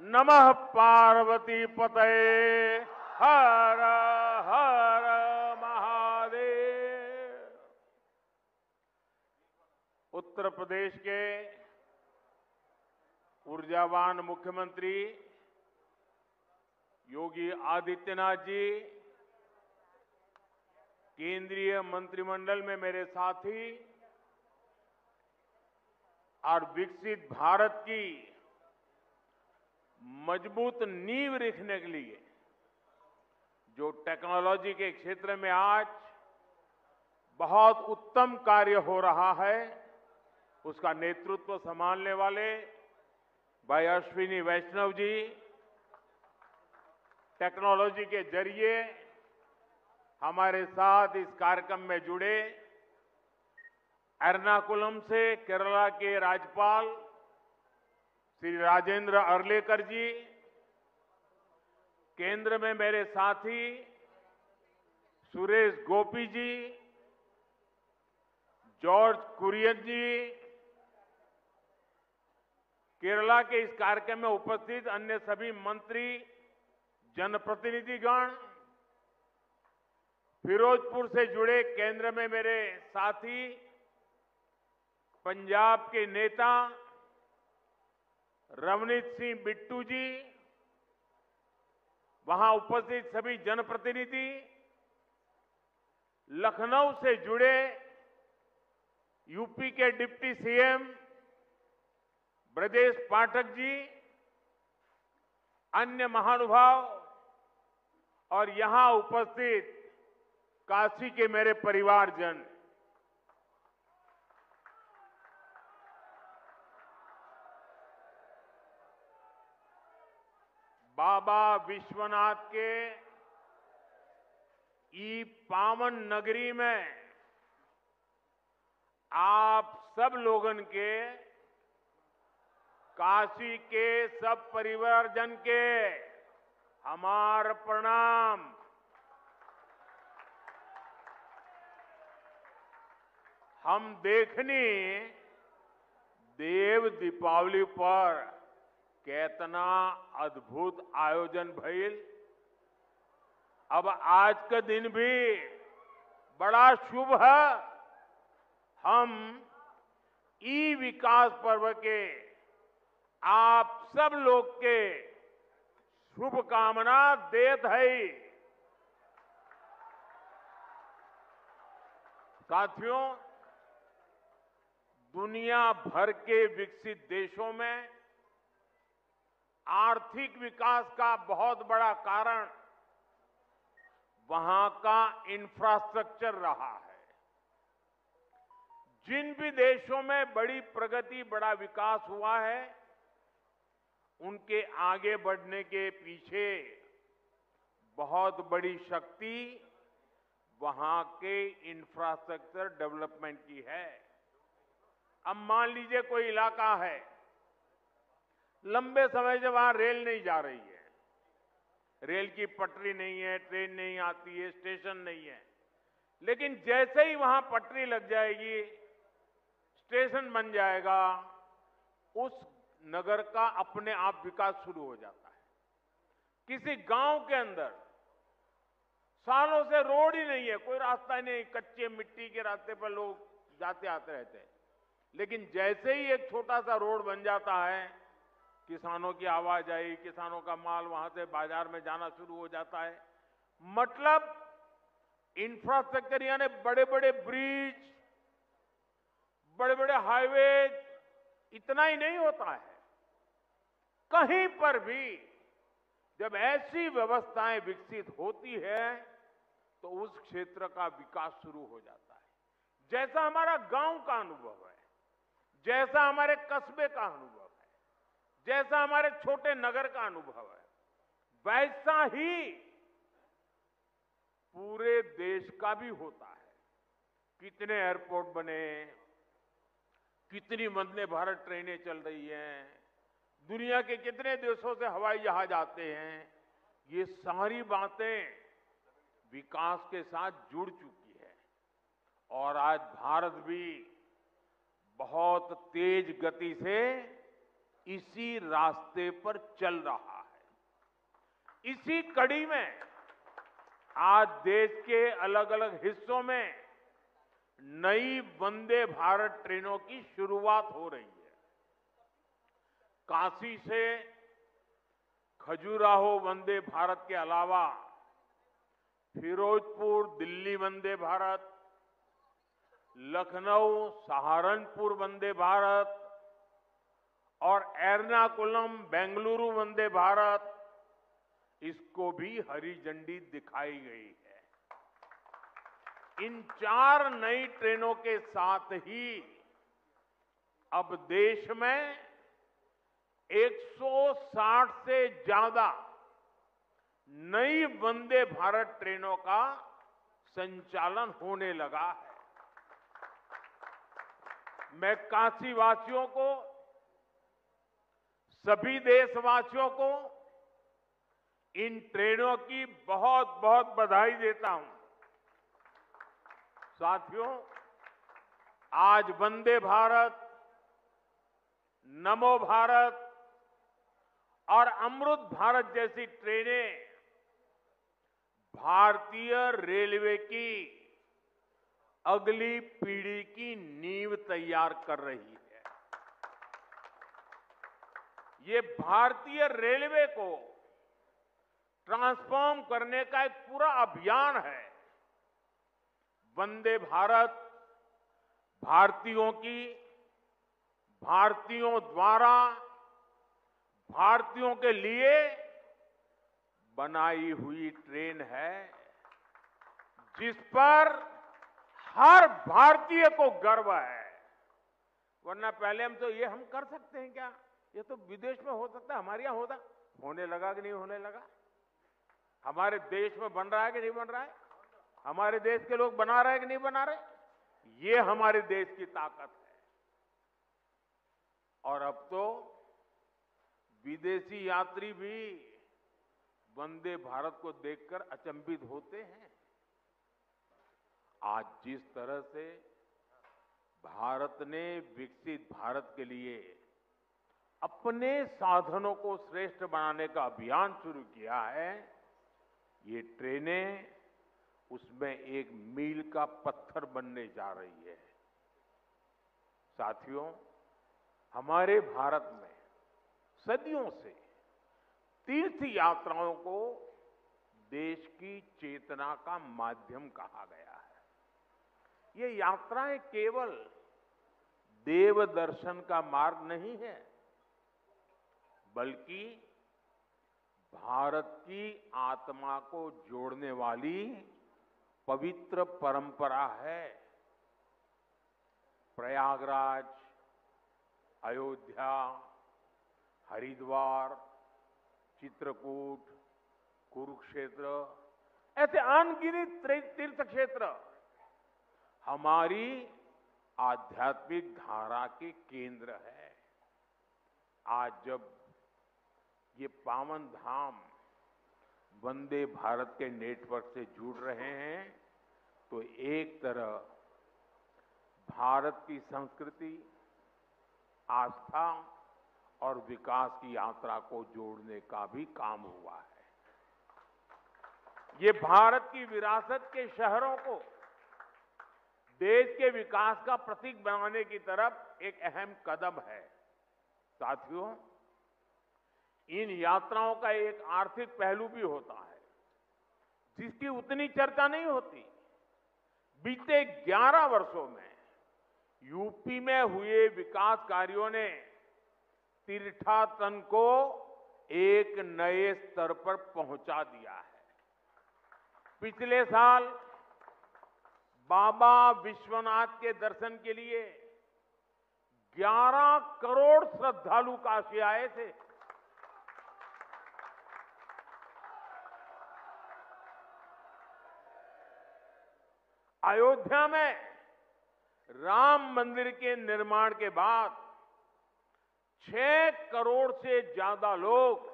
नमः पार्वती पतये हर हर महादेव। उत्तर प्रदेश के ऊर्जावान मुख्यमंत्री योगी आदित्यनाथ जी, केंद्रीय मंत्रिमंडल में मेरे साथी और विकसित भारत की मजबूत नींव रखने के लिए जो टेक्नोलॉजी के क्षेत्र में आज बहुत उत्तम कार्य हो रहा है, उसका नेतृत्व संभालने वाले भाई अश्विनी वैष्णव जी, टेक्नोलॉजी के जरिए हमारे साथ इस कार्यक्रम में जुड़े एर्नाकुलम से केरला के राज्यपाल श्री राजेंद्र अर्लेकर जी, केंद्र में मेरे साथी सुरेश गोपी जी, जॉर्ज कुरियन जी, केरला के इस कार्यक्रम में उपस्थित अन्य सभी मंत्री, जनप्रतिनिधिगण, फिरोजपुर से जुड़े केंद्र में मेरे साथी, पंजाब के नेता रवनीत सिंह बिट्टू जी, वहां उपस्थित सभी जनप्रतिनिधि, लखनऊ से जुड़े यूपी के डिप्टी सीएम ब्रजेश पाठक जी, अन्य महानुभाव और यहां उपस्थित काशी के मेरे परिवारजन, बाबा विश्वनाथ के ई पावन नगरी में आप सब लोगन के, काशी के सब परिवारजन के हमार प्रणाम। हम देखनी देव दीपावली पर कितना अद्भुत आयोजन भइल। अब आज का दिन भी बड़ा शुभ है। हम ई विकास पर्व के आप सब लोग के शुभकामना देत है। साथियों, दुनिया भर के विकसित देशों में आर्थिक विकास का बहुत बड़ा कारण वहां का इंफ्रास्ट्रक्चर रहा है। जिन भी देशों में बड़ी प्रगति, बड़ा विकास हुआ है, उनके आगे बढ़ने के पीछे बहुत बड़ी शक्ति वहां के इंफ्रास्ट्रक्चर डेवलपमेंट की है। अब मान लीजिए कोई इलाका है, लंबे समय से वहां रेल नहीं जा रही है, रेल की पटरी नहीं है, ट्रेन नहीं आती है, स्टेशन नहीं है, लेकिन जैसे ही वहां पटरी लग जाएगी, स्टेशन बन जाएगा, उस नगर का अपने आप विकास शुरू हो जाता है। किसी गांव के अंदर सालों से रोड ही नहीं है, कोई रास्ता ही नहीं, कच्चे मिट्टी के रास्ते पर लोग जाते आते रहते हैं, लेकिन जैसे ही एक छोटा सा रोड बन जाता है, किसानों की आवाज आई, किसानों का माल वहां से बाजार में जाना शुरू हो जाता है। मतलब इंफ्रास्ट्रक्चर यानी बड़े बड़े ब्रिज, बड़े बड़े हाईवे, इतना ही नहीं होता है। कहीं पर भी जब ऐसी व्यवस्थाएं विकसित होती है तो उस क्षेत्र का विकास शुरू हो जाता है। जैसा हमारा गांव का अनुभव है, जैसा हमारे कस्बे का अनुभव है, जैसा हमारे छोटे नगर का अनुभव है, वैसा ही पूरे देश का भी होता है। कितने एयरपोर्ट बने, कितनी वंदे भारत ट्रेनें चल रही हैं, दुनिया के कितने देशों से हवाई जहाज आते हैं, ये सारी बातें विकास के साथ जुड़ चुकी है। और आज भारत भी बहुत तेज गति से इसी रास्ते पर चल रहा है। इसी कड़ी में आज देश के अलग अलग हिस्सों में नई वंदे भारत ट्रेनों की शुरुआत हो रही है। काशी से खजुराहो वंदे भारत के अलावा फिरोजपुर दिल्ली वंदे भारत, लखनऊ सहारनपुर वंदे भारत और एर्नाकुलम बेंगलुरु वंदे भारत, इसको भी हरी झंडी दिखाई गई है। इन 4 नई ट्रेनों के साथ ही अब देश में 160 से ज्यादा नई वंदे भारत ट्रेनों का संचालन होने लगा है। मैं काशी वासियों को, सभी देशवासियों को इन ट्रेनों की बहुत बहुत बधाई देता हूं। साथियों, आज वंदे भारत, नमो भारत और अमृत भारत जैसी ट्रेनें भारतीय रेलवे की अगली पीढ़ी की नींव तैयार कर रही है। ये भारतीय रेलवे को ट्रांसफॉर्म करने का एक पूरा अभियान है। वंदे भारत भारतीयों की, भारतीयों द्वारा, भारतीयों के लिए बनाई हुई ट्रेन है, जिस पर हर भारतीय को गर्व है। वरना पहले हम कर सकते हैं क्या? ये तो विदेश में हो सकता है, हमारे यहां होने लगा कि नहीं होने लगा? हमारे देश में बन रहा है कि नहीं बन रहा है? हमारे देश के लोग बना रहे हैं कि नहीं बना रहे? ये हमारे देश की ताकत है। और अब तो विदेशी यात्री भी वंदे भारत को देखकर अचंभित होते हैं। आज जिस तरह से भारत ने विकसित भारत के लिए अपने साधनों को श्रेष्ठ बनाने का अभियान शुरू किया है, ये ट्रेनें उसमें एक मील का पत्थर बनने जा रही है। साथियों, हमारे भारत में सदियों से तीर्थ यात्राओं को देश की चेतना का माध्यम कहा गया है। ये यात्राएं केवल देव दर्शन का मार्ग नहीं है, बल्कि भारत की आत्मा को जोड़ने वाली पवित्र परंपरा है। प्रयागराज, अयोध्या, हरिद्वार, चित्रकूट, कुरुक्षेत्र, ऐसे अनगिनत तीर्थ क्षेत्र हमारी आध्यात्मिक धारा के केंद्र है। आज जब ये पावन धाम वंदे भारत के नेटवर्क से जुड़ रहे हैं, तो एक तरह भारत की संस्कृति, आस्था और विकास की यात्रा को जोड़ने का भी काम हुआ है। ये भारत की विरासत के शहरों को देश के विकास का प्रतीक बनाने की तरफ एक अहम कदम है। साथियों, इन यात्राओं का एक आर्थिक पहलू भी होता है, जिसकी उतनी चर्चा नहीं होती। बीते 11 वर्षों में यूपी में हुए विकास कार्यों ने तीर्थाटन को एक नए स्तर पर पहुंचा दिया है। पिछले साल बाबा विश्वनाथ के दर्शन के लिए 11 करोड़ श्रद्धालु काशी आए थे। अयोध्या में राम मंदिर के निर्माण के बाद 6 करोड़ से ज्यादा लोग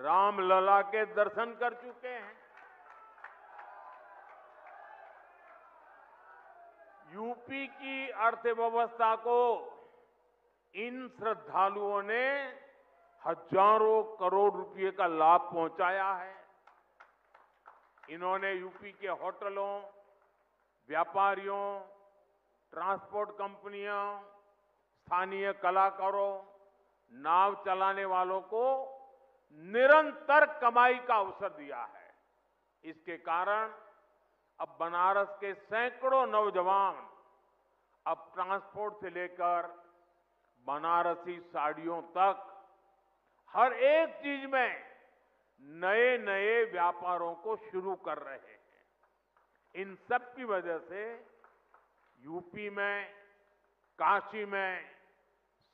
रामलला के दर्शन कर चुके हैं। यूपी की अर्थव्यवस्था को इन श्रद्धालुओं ने हजारों करोड़ रुपए का लाभ पहुंचाया है। इन्होंने यूपी के होटलों, व्यापारियों, ट्रांसपोर्ट कंपनियों, स्थानीय कलाकारों, नाव चलाने वालों को निरंतर कमाई का अवसर दिया है। इसके कारण अब बनारस के सैकड़ों नौजवान अब ट्रांसपोर्ट से लेकर बनारसी साड़ियों तक हर एक चीज में नए नए व्यापारों को शुरू कर रहे हैं। इन सब की वजह से यूपी में, काशी में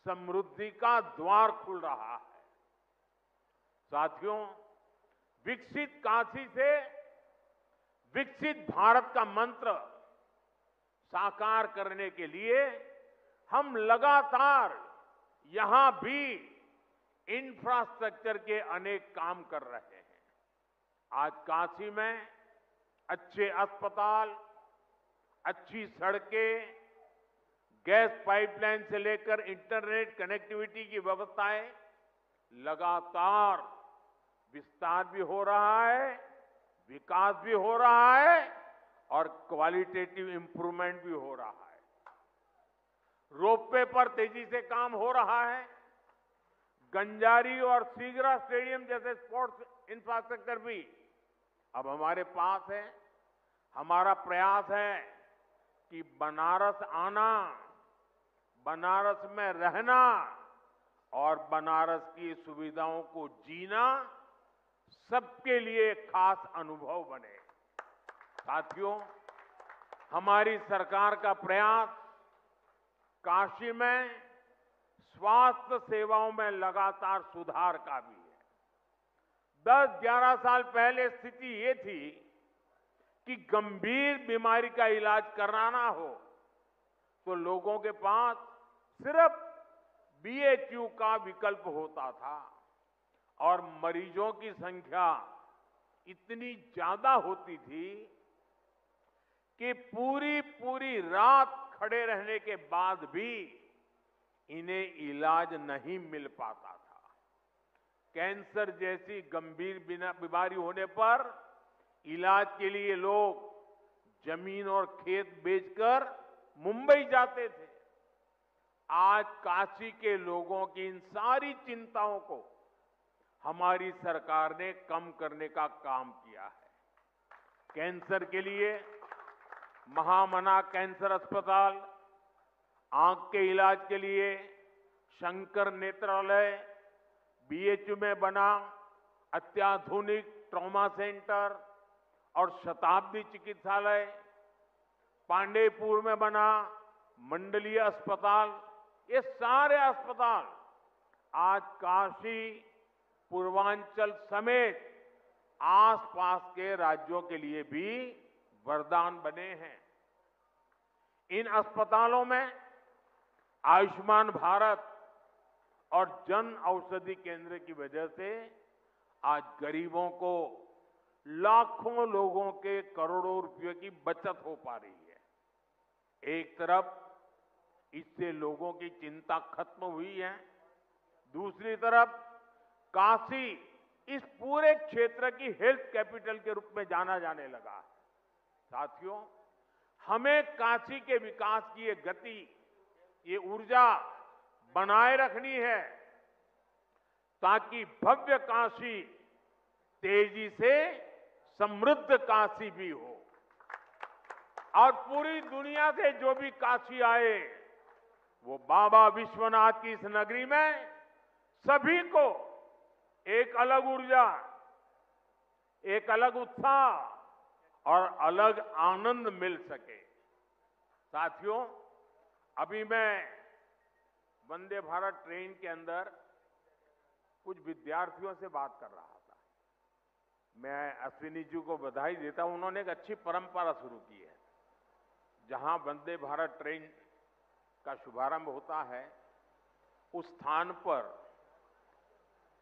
समृद्धि का द्वार खुल रहा है। साथियों, विकसित काशी से विकसित भारत का मंत्र साकार करने के लिए हम लगातार यहां भी इंफ्रास्ट्रक्चर के अनेक काम कर रहे हैं। आज काशी में अच्छे अस्पताल, अच्छी सड़कें, गैस पाइपलाइन से लेकर इंटरनेट कनेक्टिविटी की व्यवस्थाएं लगातार विस्तार भी हो रहा है, विकास भी हो रहा है और क्वालिटेटिव इंप्रूवमेंट भी हो रहा है। रोपवे पर तेजी से काम हो रहा है। गंजारी और सीगरा स्टेडियम जैसे स्पोर्ट्स इंफ्रास्ट्रक्चर भी अब हमारे पास है। हमारा प्रयास है कि बनारस आना, बनारस में रहना और बनारस की सुविधाओं को जीना सबके लिए खास अनुभव बने। साथियों, हमारी सरकार का प्रयास काशी में स्वास्थ्य सेवाओं में लगातार सुधार का भी है। 10-11 साल पहले स्थिति ये थी कि गंभीर बीमारी का इलाज कराना हो तो लोगों के पास सिर्फ बीएचयू का विकल्प होता था और मरीजों की संख्या इतनी ज्यादा होती थी कि पूरी रात खड़े रहने के बाद भी इन्हें इलाज नहीं मिल पाता था। कैंसर जैसी गंभीर बीमारी होने पर इलाज के लिए लोग जमीन और खेत बेचकर मुंबई जाते थे। आज काशी के लोगों की इन सारी चिंताओं को हमारी सरकार ने कम करने का काम किया है। कैंसर के लिए महामना कैंसर अस्पताल, आंख के इलाज के लिए शंकर नेत्रालय, बीएचयू में बना अत्याधुनिक ट्रॉमा सेंटर और शताब्दी चिकित्सालय, पांडेयपुर में बना मंडलीय अस्पताल, ये सारे अस्पताल आज काशी, पूर्वांचल समेत आसपास के राज्यों के लिए भी वरदान बने हैं। इन अस्पतालों में आयुष्मान भारत और जन औषधि केंद्र की वजह से आज गरीबों को लाखों लोगों के करोड़ों रुपयों की बचत हो पा रही है। एक तरफ इससे लोगों की चिंता खत्म हुई है, दूसरी तरफ काशी इस पूरे क्षेत्र की हेल्थ कैपिटल के रूप में जाना जाने लगा है। साथियों, हमें काशी के विकास की ये गति, ये ऊर्जा बनाए रखनी है ताकि भव्य काशी तेजी से समृद्ध काशी भी हो और पूरी दुनिया से जो भी काशी आए वो बाबा विश्वनाथ की इस नगरी में सभी को एक अलग ऊर्जा, एक अलग उत्साह और अलग आनंद मिल सके। साथियों, अभी मैं वंदे भारत ट्रेन के अंदर कुछ विद्यार्थियों से बात कर रहा था। मैं अश्विनी जी को बधाई देता हूं, उन्होंने एक अच्छी परंपरा शुरू की है। जहां वंदे भारत ट्रेन का शुभारंभ होता है उस स्थान पर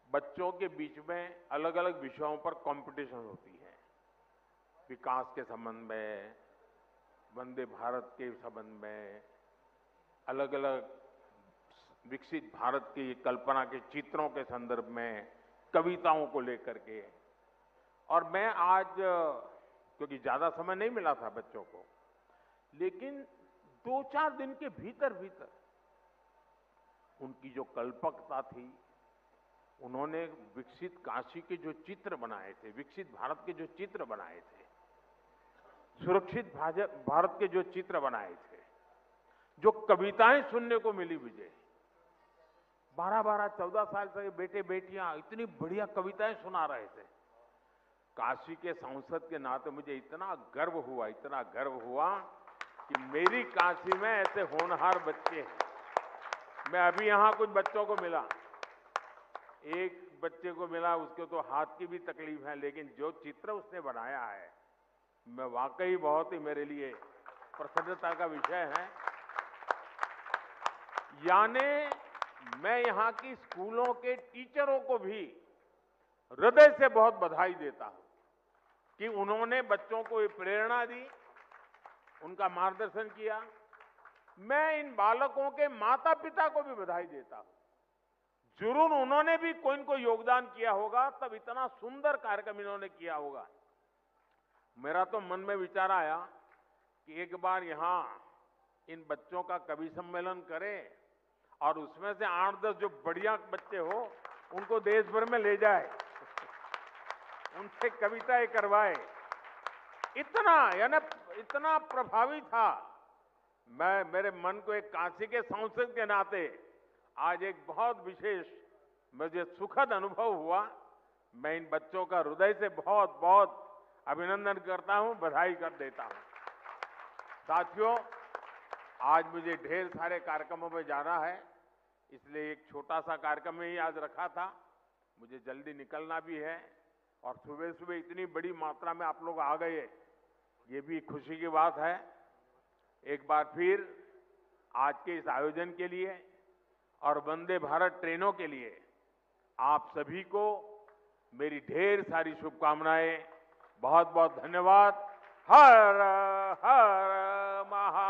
बच्चों के बीच में अलग अलग विषयों पर कंपटीशन होती है। विकास के संबंध में, वंदे भारत के संबंध में, अलग अलग विकसित भारत की कल्पना के चित्रों के संदर्भ में, कविताओं को लेकर के। और मैं आज, क्योंकि ज्यादा समय नहीं मिला था बच्चों को, लेकिन 2-4 दिन के भीतर भीतर उनकी जो कल्पकता थी, उन्होंने विकसित काशी के जो चित्र बनाए थे, विकसित भारत के जो चित्र बनाए थे, सुरक्षित भारत के जो चित्र बनाए थे, जो कविताएं सुनने को मिली मुझे, 12-12, 14 साल से बेटे बेटियां इतनी बढ़िया कविताएं सुना रहे थे। काशी के सांसद के नाते मुझे इतना गर्व हुआ कि मेरी काशी में ऐसे होनहार बच्चे हैं। मैं अभी यहां कुछ बच्चों को मिला, एक बच्चे को मिला, उसको तो हाथ की भी तकलीफ है, लेकिन जो चित्र उसने बनाया है, मैं वाकई बहुत ही मेरे लिए प्रसन्नता का विषय है। यानी मैं यहां की स्कूलों के टीचरों को भी हृदय से बहुत बधाई देता हूं कि उन्होंने बच्चों को ये प्रेरणा दी, उनका मार्गदर्शन किया। मैं इन बालकों के माता पिता को भी बधाई देता हूं। जरूर उन्होंने भी कोई न कोई योगदान किया होगा, तब इतना सुंदर कार्यक्रम इन्होंने किया होगा। मेरा तो मन में विचार आया कि एक बार यहां इन बच्चों का कवि सम्मेलन करें और उसमें से 8-10 जो बढ़िया बच्चे हो उनको देश भर में ले जाए, उनसे कविताएं करवाए। इतना प्रभावी था। मेरे मन को एक काशी के सांसद के नाते आज एक बहुत विशेष, मुझे सुखद अनुभव हुआ। मैं इन बच्चों का हृदय से बहुत बहुत अभिनंदन करता हूं, बधाई कर देता हूं। साथियों, आज मुझे ढेर सारे कार्यक्रमों में जाना है, इसलिए एक छोटा सा कार्यक्रम ही आज रखा था। मुझे जल्दी निकलना भी है और सुबह सुबह इतनी बड़ी मात्रा में आप लोग आ गए, ये भी खुशी की बात है। एक बार फिर आज के इस आयोजन के लिए और वंदे भारत ट्रेनों के लिए आप सभी को मेरी ढेर सारी शुभकामनाएं। बहुत बहुत धन्यवाद। हर हर महा